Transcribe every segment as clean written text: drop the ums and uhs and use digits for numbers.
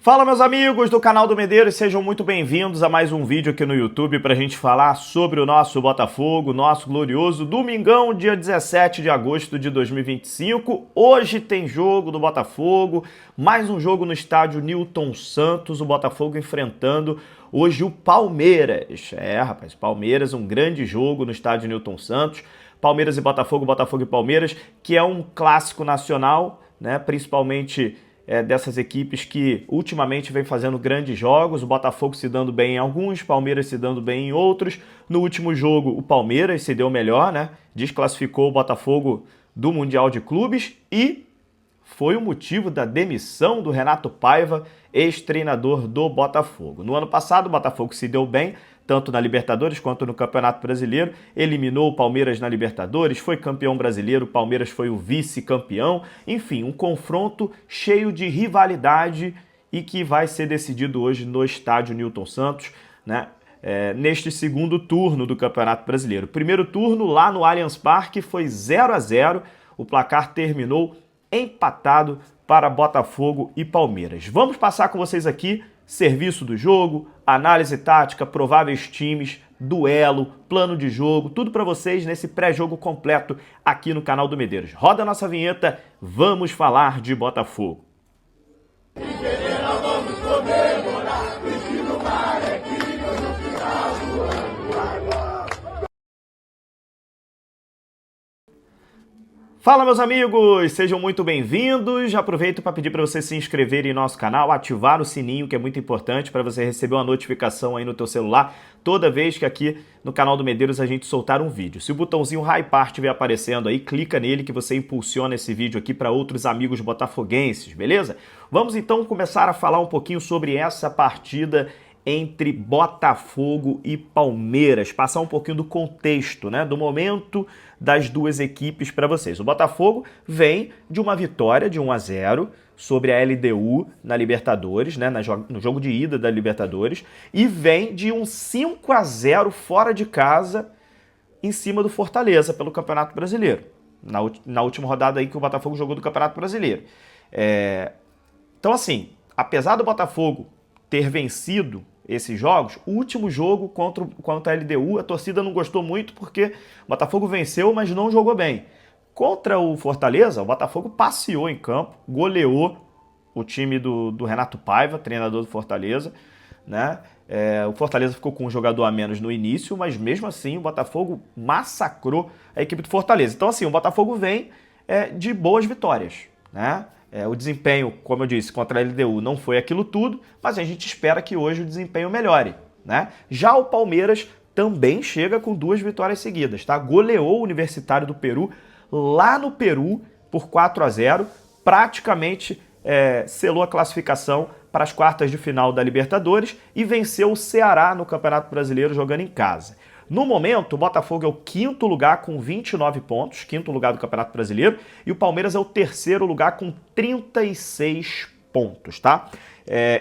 Fala, meus amigos do canal do Medeiros, sejam muito bem-vindos a mais um vídeo aqui no YouTube para a gente falar sobre o nosso Botafogo, nosso glorioso domingão, dia 17 de agosto de 2025. Hoje tem jogo do Botafogo, mais um jogo no estádio Newton Santos, o Botafogo enfrentando hoje o Palmeiras. Rapaz, Palmeiras, um grande jogo no estádio Newton Santos. Palmeiras e Botafogo, Botafogo e Palmeiras, que é um clássico nacional, né? Principalmente dessas equipes que ultimamente vem fazendo grandes jogos, o Botafogo se dando bem em alguns, Palmeiras se dando bem em outros. No último jogo, o Palmeiras se deu melhor, né? Desclassificou o Botafogo do Mundial de Clubes e foi o motivo da demissão do Renato Paiva, ex-treinador do Botafogo. No ano passado, o Botafogo se deu bem, tanto na Libertadores quanto no Campeonato Brasileiro, eliminou o Palmeiras na Libertadores, foi campeão brasileiro, o Palmeiras foi o vice-campeão, enfim, um confronto cheio de rivalidade e que vai ser decidido hoje no estádio Newton Santos, né? Neste segundo turno do Campeonato Brasileiro. Primeiro turno lá no Allianz Parque foi 0-0, o placar terminou empatado para Botafogo e Palmeiras. Vamos passar com vocês aqui serviço do jogo, análise tática, prováveis times, duelo, plano de jogo, tudo para vocês nesse pré-jogo completo aqui no canal do Medeiros. Roda a nossa vinheta, vamos falar de Botafogo. Fala, meus amigos, sejam muito bem-vindos. Já aproveito para pedir para você se inscrever em nosso canal, ativar o sininho, que é muito importante para você receber uma notificação aí no teu celular toda vez que aqui no canal do Medeiros a gente soltar um vídeo. Se o botãozinho Hypar estiver aparecendo aí, clica nele que você impulsiona esse vídeo aqui para outros amigos botafoguenses, beleza? Vamos então começar a falar um pouquinho sobre essa partida entre Botafogo e Palmeiras, passar um pouquinho do contexto, né, do momento das duas equipes para vocês. O Botafogo vem de uma vitória de 1-0 sobre a LDU na Libertadores, né, no jogo de ida da Libertadores, e vem de um 5-0 fora de casa em cima do Fortaleza pelo Campeonato Brasileiro, na última rodada aí que o Botafogo jogou do Campeonato Brasileiro. Então, assim, apesar do Botafogo ter vencido esses jogos, o último jogo contra a LDU, a torcida não gostou muito porque o Botafogo venceu, mas não jogou bem. Contra o Fortaleza, o Botafogo passeou em campo, goleou o time do Renato Paiva, treinador do Fortaleza, né? O Fortaleza ficou com um jogador a menos no início, mas mesmo assim o Botafogo massacrou a equipe do Fortaleza. Então, assim, o Botafogo vem de boas vitórias, né? O desempenho, como eu disse, contra a LDU não foi aquilo tudo, mas a gente espera que hoje o desempenho melhore, né? Já o Palmeiras também chega com 2 vitórias seguidas, tá? Goleou o Universitário do Peru lá no Peru por 4-0, praticamente selou a classificação para as quartas de final da Libertadores e venceu o Ceará no Campeonato Brasileiro jogando em casa. No momento, o Botafogo é o 5º lugar com 29 pontos, 5º lugar do Campeonato Brasileiro, e o Palmeiras é o 3º lugar com 36 pontos, tá?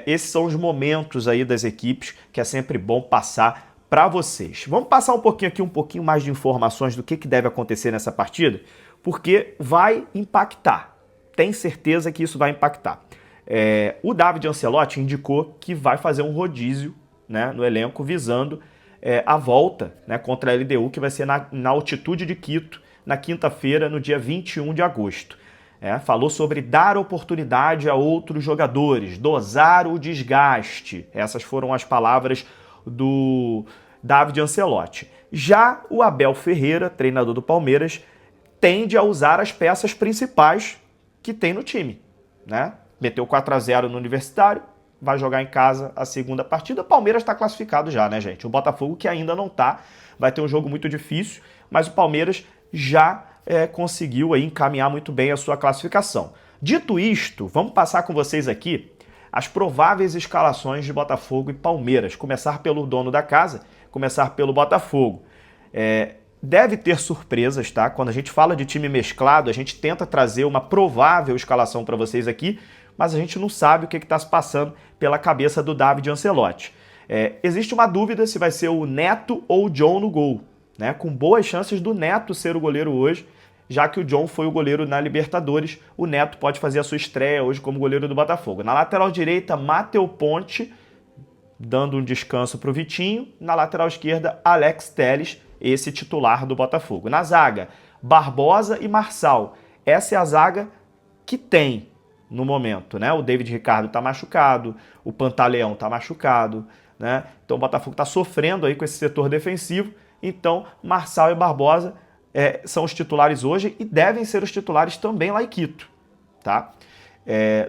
Esses são os momentos aí das equipes que é sempre bom passar para vocês. Vamos passar um pouquinho mais de informações do que deve acontecer nessa partida, porque vai impactar. Tem certeza que isso vai impactar. O David Ancelotti indicou que vai fazer um rodízio, né, no elenco visando a volta, né, contra a LDU, que vai ser na altitude de Quito, na quinta-feira, no dia 21 de agosto. Falou sobre dar oportunidade a outros jogadores, dosar o desgaste. Essas foram as palavras do David Ancelotti. Já o Abel Ferreira, treinador do Palmeiras, tende a usar as peças principais que tem no time, né? Meteu 4-0 no Universitário, vai jogar em casa a segunda partida. O Palmeiras está classificado já, né, gente? O Botafogo que ainda não está, vai ter um jogo muito difícil, mas o Palmeiras já conseguiu aí encaminhar muito bem a sua classificação. Dito isto, vamos passar com vocês aqui as prováveis escalações de Botafogo e Palmeiras. Começar pelo dono da casa, começar pelo Botafogo. Deve ter surpresas, tá? Quando a gente fala de time mesclado, a gente tenta trazer uma provável escalação para vocês aqui, mas a gente não sabe o que está se passando pela cabeça do David Ancelotti. Existe uma dúvida se vai ser o Neto ou o John no gol, né? Com boas chances do Neto ser o goleiro hoje, já que o John foi o goleiro na Libertadores, o Neto pode fazer a sua estreia hoje como goleiro do Botafogo. Na lateral direita, Matheus Ponte, dando um descanso para o Vitinho. Na lateral esquerda, Alex Telles, esse titular do Botafogo. Na zaga, Barbosa e Marçal. Essa é a zaga que tem no momento, né? O David Ricardo está machucado, o Pantaleão está machucado, né? Então o Botafogo está sofrendo aí com esse setor defensivo. Então, Marçal e Barbosa são os titulares hoje e devem ser os titulares também lá em Quito, tá?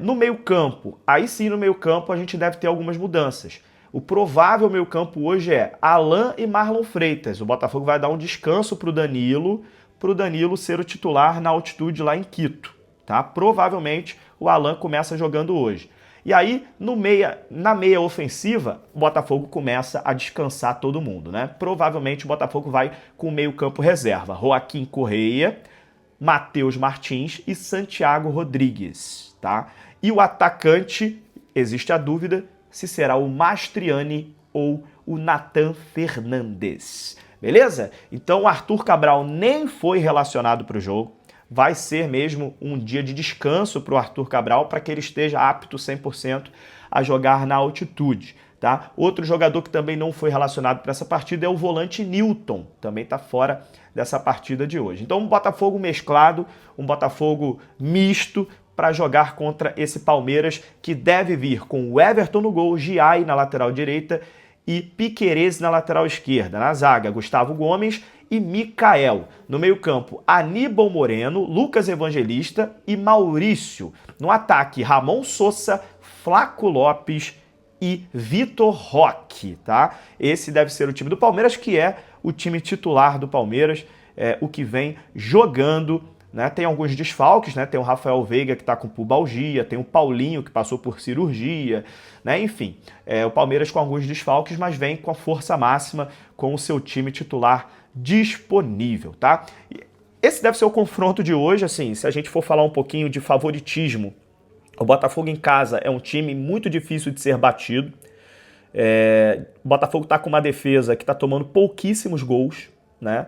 No meio-campo, aí sim no meio-campo a gente deve ter algumas mudanças. O provável meio-campo hoje é Alan e Marlon Freitas. O Botafogo vai dar um descanso para o Danilo ser o titular na altitude lá em Quito, tá? Provavelmente o Alan começa jogando hoje. E aí, na meia ofensiva, o Botafogo começa a descansar todo mundo, né? Provavelmente o Botafogo vai com o meio-campo reserva. Joaquim Correia, Matheus Martins e Santiago Rodrigues, tá? E o atacante, existe a dúvida se será o Mastriani ou o Nathan Fernandes, beleza? Então o Arthur Cabral nem foi relacionado para o jogo, vai ser mesmo um dia de descanso para o Arthur Cabral para que ele esteja apto 100% a jogar na altitude, tá? Outro jogador que também não foi relacionado para essa partida é o volante Newton, também está fora dessa partida de hoje. Então um Botafogo mesclado, um Botafogo misto, para jogar contra esse Palmeiras, que deve vir com o Everton no gol, Giai na lateral direita e Piquerez na lateral esquerda. Na zaga, Gustavo Gomes e Mikael. No meio-campo, Aníbal Moreno, Lucas Evangelista e Maurício. No ataque, Ramon Sosa, Flaco Lopes e Vitor Roque, tá? Esse deve ser o time do Palmeiras, que é o time titular do Palmeiras, o que vem jogando, né? Tem alguns desfalques, né? Tem o Rafael Veiga que está com pubalgia, tem o Paulinho que passou por cirurgia, né? Enfim, o Palmeiras com alguns desfalques, mas vem com a força máxima, com o seu time titular disponível, tá? Esse deve ser o confronto de hoje, assim, se a gente for falar um pouquinho de favoritismo. O Botafogo em casa é um time muito difícil de ser batido. O Botafogo está com uma defesa que está tomando pouquíssimos gols, né?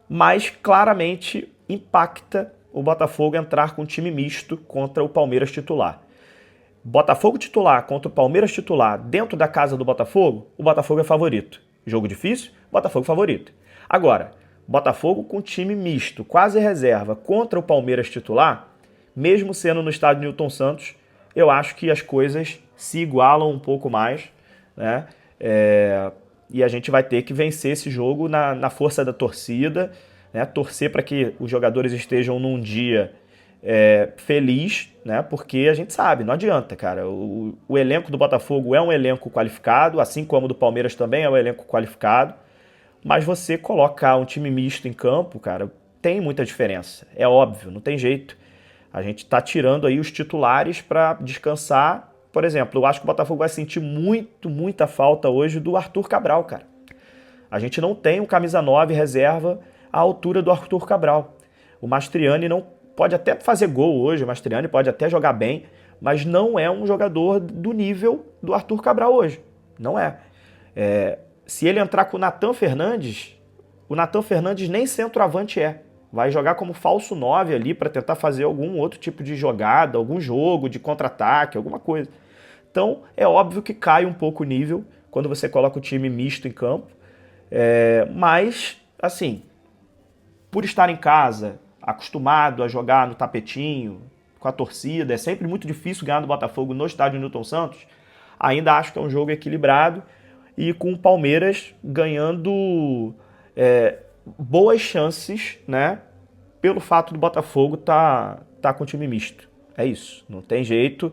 Mas claramente impacta o Botafogo entrar com um time misto contra o Palmeiras titular. Botafogo titular contra o Palmeiras titular dentro da casa do Botafogo, o Botafogo é favorito. Jogo difícil? Botafogo favorito. Agora, Botafogo com time misto, quase reserva, contra o Palmeiras titular, mesmo sendo no estádio Newton Santos, eu acho que as coisas se igualam um pouco mais, né? E a gente vai ter que vencer esse jogo na força da torcida, né? Torcer para que os jogadores estejam num dia feliz, né? Porque a gente sabe, não adianta, cara. O elenco do Botafogo é um elenco qualificado, assim como o do Palmeiras também é um elenco qualificado, mas você colocar um time misto em campo, cara, tem muita diferença. É óbvio, não tem jeito. A gente tá tirando aí os titulares para descansar. Por exemplo, eu acho que o Botafogo vai sentir muita falta hoje do Arthur Cabral, cara. A gente não tem um camisa 9 reserva à altura do Arthur Cabral. O Mastriani não pode até fazer gol hoje, o Mastriani pode até jogar bem, mas não é um jogador do nível do Arthur Cabral hoje. Não é. Se ele entrar com o Nathan Fernandes nem centroavante é. Vai jogar como falso 9 ali para tentar fazer algum outro tipo de jogada, algum jogo de contra-ataque, alguma coisa. Então, é óbvio que cai um pouco o nível quando você coloca o time misto em campo. Mas, assim, por estar em casa, acostumado a jogar no tapetinho, com a torcida, é sempre muito difícil ganhar do Botafogo no estádio Newton Santos, ainda acho que é um jogo equilibrado e com o Palmeiras ganhando boas chances, né? Pelo fato do Botafogo tá com o time misto. É isso, não tem jeito.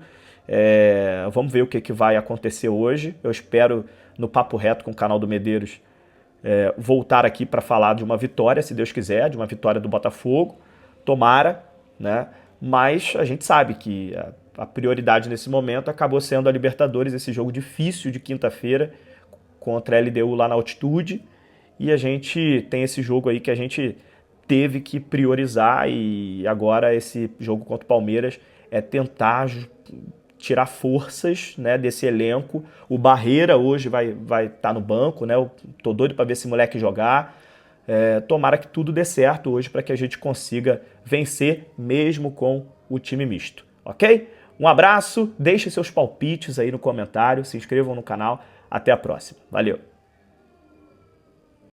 Vamos ver o que vai acontecer hoje. Eu espero, no Papo Reto com o canal do Medeiros, voltar aqui para falar de uma vitória, se Deus quiser, de uma vitória do Botafogo. Tomara, né? Mas a gente sabe que a prioridade nesse momento acabou sendo a Libertadores, esse jogo difícil de quinta-feira contra a LDU lá na altitude. E a gente tem esse jogo aí que a gente teve que priorizar, e agora esse jogo contra o Palmeiras é tentar tirar forças, né, desse elenco. O Barreira hoje vai estar no banco, né? Eu tô doido para ver esse moleque jogar. Tomara que tudo dê certo hoje para que a gente consiga vencer mesmo com o time misto, ok? Um abraço, deixe seus palpites aí no comentário, se inscrevam no canal, até a próxima. Valeu!